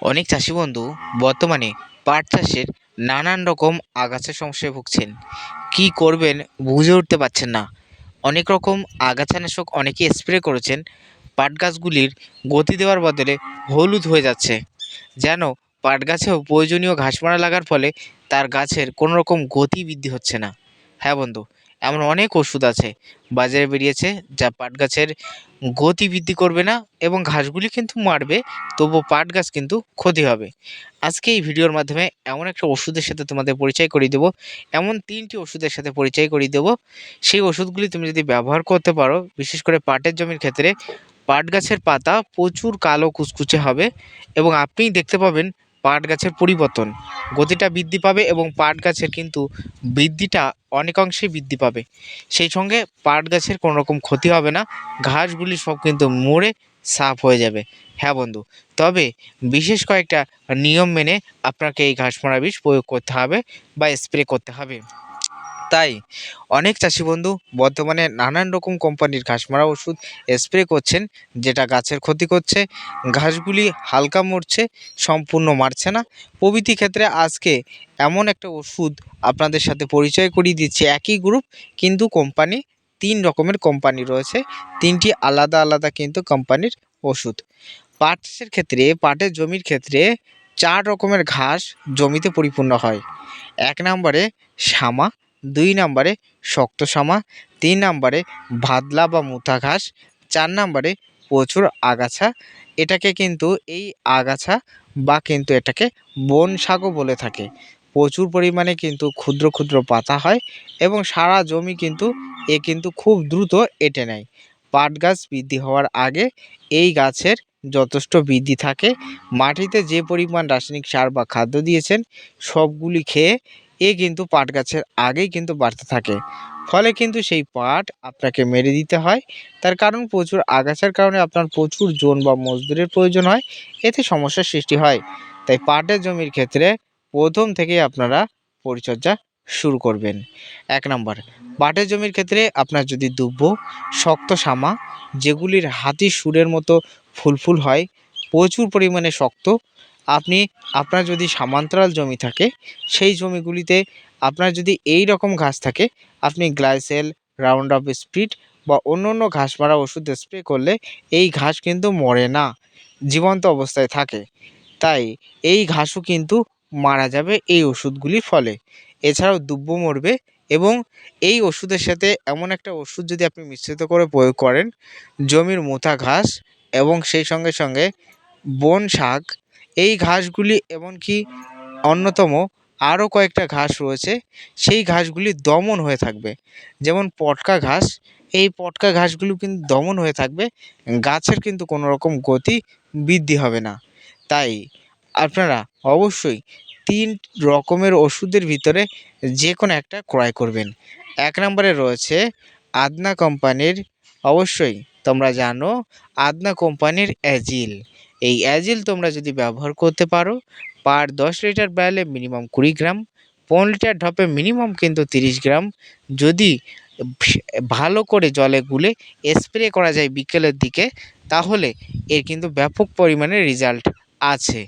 অনেক চাষি বন্ধু বর্তমানে পাট চাষের নানান রকম আগাছা সমস্যায় ভুগছেন। কি করবেন বুঝে উঠতে পারছেন না। অনেক রকম আগাছানাশক অনেকে স্প্রে করেছেন, পাট গাছগুলির গতি দেওয়ার বদলে হলুদ হয়ে যাচ্ছে। যেন পাট গাছেও প্রয়োজনীয় ঘাসমারা লাগার ফলে তার গাছের কোনো রকম গতি বৃদ্ধি হচ্ছে না। হ্যাঁ বন্ধু, এমন অনেক ওষুধ আছে বাজারে বেরিয়েছে যা পাট গাছের গতি বৃদ্ধি করবে না এবং ঘাসগুলি কিন্তু মারবে, তবুও পাট গাছ কিন্তু ক্ষতি হবে। আজকে এই ভিডিওর মাধ্যমে এমন একটা ওষুধের সাথে তোমাদের পরিচয় করিয়ে দেবো, এমন 3টি ওষুধের সাথে পরিচয় করিয়ে দেবো। সেই ওষুধগুলি তুমি যদি ব্যবহার করতে পারো, বিশেষ করে পাটের জমির ক্ষেত্রে পাট গাছের পাতা প্রচুর কালো কুচকুচে হবে এবং আপনিই দেখতে পাবেন পাট গাছের পরিবর্তন, গতিটা বৃদ্ধি পাবে এবং পাট গাছের কিন্তু বৃদ্ধিটা অনেকাংশেই বৃদ্ধি পাবে। সেই সঙ্গে পাট গাছের কোনো রকম ক্ষতি হবে না, ঘাসগুলি সব কিন্তু মরে সাফ হয়ে যাবে। হ্যাঁ বন্ধু, তবে বিশেষ কয়েকটা নিয়ম মেনে আপনাকে এই ঘাস মারা বিষ প্রয়োগ করতে হবে বা স্প্রে করতে হবে। তাই অনেক চাষি বন্ধু বর্তমানে নানান রকম কোম্পানির ঘাস মারা ওষুধ স্প্রে করছেন, যেটা গাছের ক্ষতি করছে, ঘাসগুলি হালকা মরছে, সম্পূর্ণ মারছে না প্রভৃতি ক্ষেত্রে আজকে এমন একটা ওষুধ আপনাদের সাথে পরিচয় করিয়ে দিচ্ছে। একই গ্রুপ কিন্তু কোম্পানি 3 রকমের কোম্পানি রয়েছে, 3টি আলাদা আলাদা কিন্তু কোম্পানির ওষুধ। পাট চাষের ক্ষেত্রে, পাটের জমির ক্ষেত্রে 4 রকমের ঘাস জমিতে পরিপূর্ণ হয়। 1 নম্বরে সামা, 2 নম্বরে শক্ত সামা, 3 নম্বরে ভাদলা বা মুথা ঘাস, 4 নম্বরে প্রচুর আগাছা। এটাকে কিন্তু এই আগাছা বা কিন্তু এটাকে বন শাকও বলে থাকে। প্রচুর পরিমাণে কিন্তু ক্ষুদ্র ক্ষুদ্র পাতা হয় এবং সারা জমি কিন্তু কিন্তু খুব দ্রুত এঁটে নেয়। পাট গাছ বৃদ্ধি হওয়ার আগে এই গাছের যথেষ্ট বৃদ্ধি থাকে। মাটিতে যে পরিমাণ রাসায়নিক সার বা খাদ্য দিয়েছেন সবগুলি খেয়ে কিন্তু পাট গাছের আগেই কিন্তু বাড়তে থাকে। ফলে কিন্তু সেই পাট আপনাকে মেরে দিতে হয়। তার কারণ প্রচুর আগাছার কারণে আপনার প্রচুর জন বা মজদুরের প্রয়োজন হয়, এতে সমস্যার সৃষ্টি হয়। তাই পাটের জমির ক্ষেত্রে প্রথম থেকেই আপনারা পরিচর্যা শুরু করবেন। 1 নম্বর, পাটের জমির ক্ষেত্রে আপনার যদি দুব্বো, শক্ত সামা, যেগুলির হাতির সুরের মতো ফুল হয়, প্রচুর পরিমাণে শক্ত, আপনি আপনার যদি সমান্তরাল জমি থাকে সেই জমিগুলিতে আপনার যদি এই রকম ঘাস থাকে, আপনি গ্লাইসেল, রাউন্ড আপ স্প্রিট বা অন্য অন্য ঘাস মারা ওষুধ স্প্রে করলে এই ঘাস কিন্তু মরে না, জীবন্ত অবস্থায় থাকে। তাই এই ঘাসও কিন্তু মারা যাবে এই ওষুধগুলির ফলে। এছাড়াও দুব্বো মরবে এবং এই ওষুধের সাথে এমন একটা ওষুধ যদি আপনি মিশ্রিত করে প্রয়োগ করেন, জমির মোথা ঘাস এবং সেই সঙ্গে সঙ্গে বন শাক, এই ঘাসগুলি এমনকি অন্যতম আরও কয়েকটা ঘাস রয়েছে, সেই ঘাসগুলি দমন হয়ে থাকবে। যেমন পটকা ঘাস, এই পটকা ঘাসগুলো কিন্তু দমন হয়ে থাকবে, গাছের কিন্তু কোনো রকম গতি বৃদ্ধি হবে না। তাই আপনারা অবশ্যই 3 রকমের ওষুধের ভিতরে যে কোনো একটা ক্রয় করবেন। 1 নম্বরে রয়েছে আদনা কোম্পানির, অবশ্যই তোমরা জানো আদনা কোম্পানির অ্যাজিল। এই অ্যাজিল তোমরা যদি ব্যবহার করতে পারো, পার 10 লিটার ব্যালে মিনিমাম 20 গ্রাম, 15 লিটার ঢপে মিনিমাম কিন্তু 30 গ্রাম, যদি ভালো করে জলে গুলে স্প্রে করা যায় বিকেলের দিকে, তাহলে এর কিন্তু ব্যাপক পরিমাণে রেজাল্ট আছে।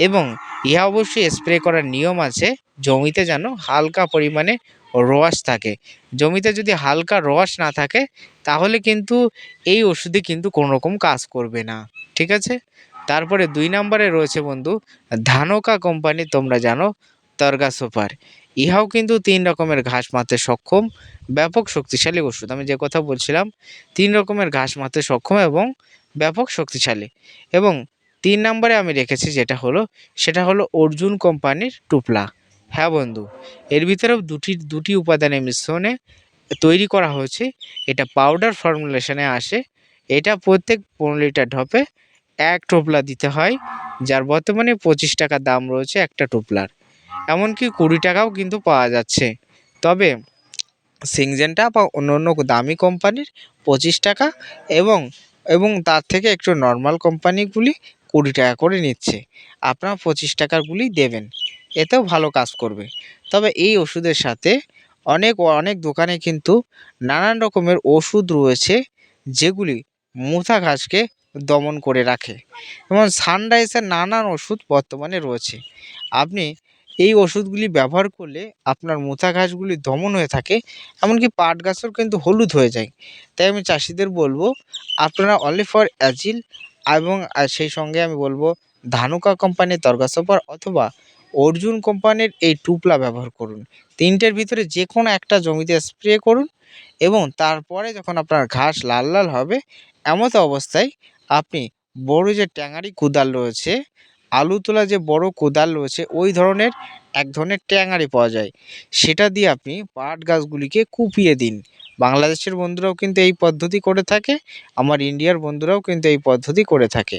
এবং ইহা অবশ্যই স্প্রে করার নিয়ম আছে, জমিতে যেন হালকা পরিমাণে রস থাকে। জমিতে যদি হালকা রস না থাকে তাহলে কিন্তু এই ওষুধে কিন্তু কোনো রকম কাজ করবে না, ঠিক আছে। তারপরে 2 নম্বরে রয়েছে বন্ধু ধানুকা কোম্পানি, তোমরা জানো তরগা সুপার। ইহাও কিন্তু 3 রকমের ঘাস মারতে সক্ষম, ব্যাপক শক্তিশালী ওষুধ। আমি যে কথা বলছিলাম 3 রকমের ঘাস মারতে সক্ষম এবং ব্যাপক শক্তিশালী। এবং 3 নম্বরে আমি রেখেছি সেটা হলো অর্জুন কোম্পানির টুপলা। হ্যাঁ বন্ধু, এর ভিতরেও দুটি উপাদানের মিশ্রণে তৈরি করা হয়েছে। এটা পাউডার ফর্মুলেশনে আসে। এটা প্রত্যেক 15 লিটার ঢপে 1 টোপলা দিতে হয়, যার বর্তমানে 25 টাকা দাম রয়েছে একটা টোপলার। এমনকি 20 টাকাও কিন্তু পাওয়া যাচ্ছে। তবে সিংজেন্টা বা অন্য অন্য দামি কোম্পানির 25 টাকা এবং এবং তার থেকে একটু নর্মাল কোম্পানিগুলি 20 টাকা করে নিচ্ছে। আপনারা 25 টাকারগুলি দেবেন, এতেও ভালো কাজ করবে। তবে এই ওষুধের সাথে অনেক অনেক দোকানে কিন্তু নানান রকমের ওষুধ রয়েছে, যেগুলি মুথা ঘাসকে দমন করে রাখে। এবং সানরাইজের নানান ওষুধ বর্তমানে রয়েছে। আপনি এই ওষুধগুলি ব্যবহার করলে আপনার মোথা ঘাসগুলি দমন হয়ে থাকে, এমনকি পাট গাছও কিন্তু হলুদ হয়ে যায়। তাই আমি চাষিদের বলবো, আপনারা অনলি ফর অ্যাজিল এবং সেই সঙ্গে আমি বলবো ধানুকা কোম্পানির তরগা সুপার অথবা অর্জুন কোম্পানির এই টুপলা ব্যবহার করুন। ৩টের ভিতরে যে কোনো একটা জমিতে স্প্রে করুন এবং তারপরে যখন আপনার ঘাস লাল লাল হবে, এমতো অবস্থায় আপনি বড় যে ট্যাঙারি কোদাল রয়েছে, আলু তোলা যে বড় কোদাল রয়েছে, ওই ধরনের এক ধরনের ট্যাঙারি পাওয়া যায়, সেটা দিয়ে আপনি পাট গাছগুলিকে কুপিয়ে দিন। বাংলাদেশের বন্ধুরাও কিন্তু এই পদ্ধতি করে থাকে, আমার ইন্ডিয়ার বন্ধুরাও কিন্তু এই পদ্ধতি করে থাকে।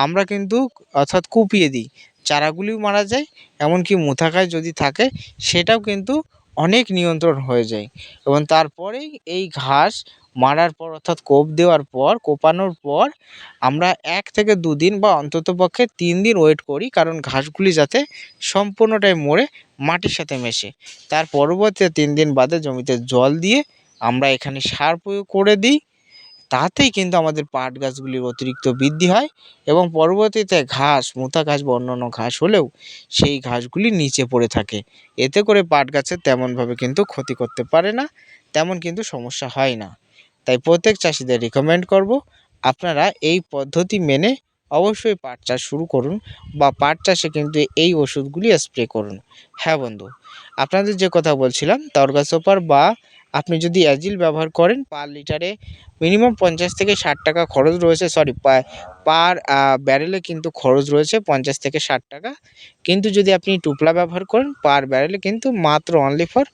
আমরা কিন্তু অর্থাৎ কুপিয়ে দিই, চারাগুলিও মারা যায়, এমনকি মুথাকায় যদি থাকে সেটাও কিন্তু অনেক নিয়ন্ত্রণ হয়ে যায়। এবং তারপরেই এই ঘাস মারার পর অর্থাৎ কোপ দেওয়ার পর, কোপানোর পর আমরা ১ থেকে ২ দিন বা অন্ততপক্ষে ৩ দিন ওয়েট করি, কারণ ঘাসগুলি যাতে সম্পূর্ণটাই মরে মাটির সাথে মেশে। তার পরবর্তী ৩ দিন বাদে জমিতে জল দিয়ে আমরা এখানে সার প্রয়োগ করে দিই। তাতেই কিন্তু আমাদের পাট গাছগুলির অতিরিক্ত বৃদ্ধি হয় এবং পরবর্তীতে ঘাস, মুথা ঘাস বা অন্যান্য ঘাস হলেও সেই ঘাসগুলি নিচে পড়ে থাকে। এতে করে পাট গাছের তেমনভাবে কিন্তু ক্ষতি করতে পারে না, তেমন কিন্তু সমস্যা হয় না। তাই প্রত্যেক চাষিদের রিকমেন্ড করব, আপনারা এই পদ্ধতি মেনে অবশ্যই পাট চাষ শুরু করুন বা পাট চাষে কিন্তু এই ওষুধগুলি স্প্রে করুন। হ্যাঁ বন্ধু, আপনাদের যে কথা বলছিলাম, তরগা সুপার বা আপনি যদি অ্যাজিল ব্যবহার করেন, পার লিটারে মিনিমাম ৫০ থেকে ৬০ টাকা খরচ রয়েছে, সরি পার ব্যারেলে কিন্তু খরচ রয়েছে ৫০ থেকে ৬০ টাকা। কিন্তু যদি আপনি টুপলা ব্যবহার করেন, পার ব্যারেলে কিন্তু মাত্র অনলি ফর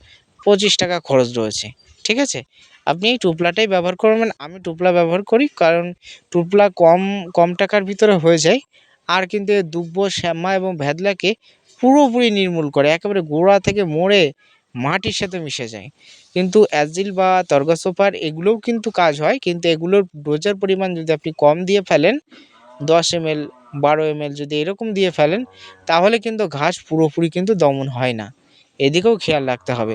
২৫ টাকা খরচ রয়েছে। ঠিক আছে? আপনি এই টুপলাটাই ব্যবহার করবেন। আমি টুপলা ব্যবহার করি, কারণ টুপলা কম কম টাকার ভিতরে হয়ে যায়। আর কিন্তু এ দুব্ব, শ্যামা এবং ভ্যাদলাকে পুরোপুরি নির্মূল করে, একেবারে গোড়া থেকে মরে মাটির সাথে মিশে যায়। কিন্তু অ্যাজিল বা তরগা সুপার এগুলোও কিন্তু কাজ হয়, কিন্তু এগুলোর ডোজের পরিমাণ যদি আপনি কম দিয়ে ফেলেন, ১০ ml ১২ ml যদি এরকম দিয়ে ফেলেন, তাহলে কিন্তু ঘাস পুরোপুরি কিন্তু দমন হয় না। এদিকেও খেয়াল রাখতে হবে।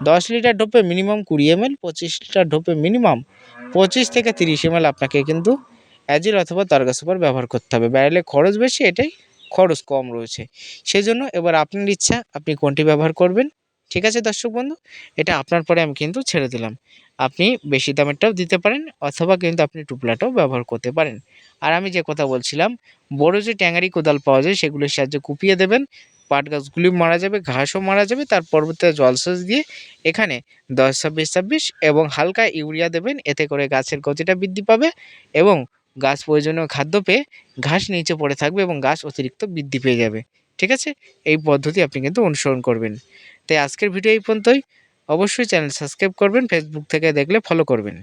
১০ লিটার ঢোপে মিনিমাম ২০ ml, ২৫ লিটার ঢোপে মিনিমাম ২৫ থেকে ৩০ ml আপনাকে কিন্তু অ্যাজিল অথবা তরগা সুপার ব্যবহার করতে হবে। ব্যারেলে খরচ বেশি, এটাই খরচ কম রয়েছে। সেজন্য এবার আপনার ইচ্ছা আপনি কোনটি ব্যবহার করবেন। ঠিক আছে দর্শক বন্ধু? এটা আপনার পরে আমি কিন্তু ছেড়ে দিলাম। আপনি বেশি দামেরটাও দিতে পারেন অথবা কিন্তু আপনি টুপলাটাও ব্যবহার করতে পারেন। আর আমি যে কথা বলছিলাম, বড় যে ট্যাঙারি কোদাল পাওয়া যায় সেগুলোর সাহায্যে কুপিয়ে দেবেন। পাট গাছগুলি মারা যাবে, ঘাসও মারা যাবে। তার পরবর্তীতে জলসেচ দিয়ে এখানে ১০-২৬-২৬ এবং হালকা ইউরিয়া দেবেন। এতে করে গাছের গতিটা বৃদ্ধি পাবে এবং গাছ প্রয়োজনীয় খাদ্য পেয়ে ঘাস নিচে পড়ে থাকবে এবং গাছ অতিরিক্ত বৃদ্ধি পেয়ে যাবে। ঠিক আছে? এই পদ্ধতি আপনি কিন্তু অনুসরণ করবেন। তাই আজকের ভিডিও এই পর্যন্তই। অবশ্যই চ্যানেল সাবস্ক্রাইব করবেন, ফেসবুক থেকে দেখলে ফলো করবেন।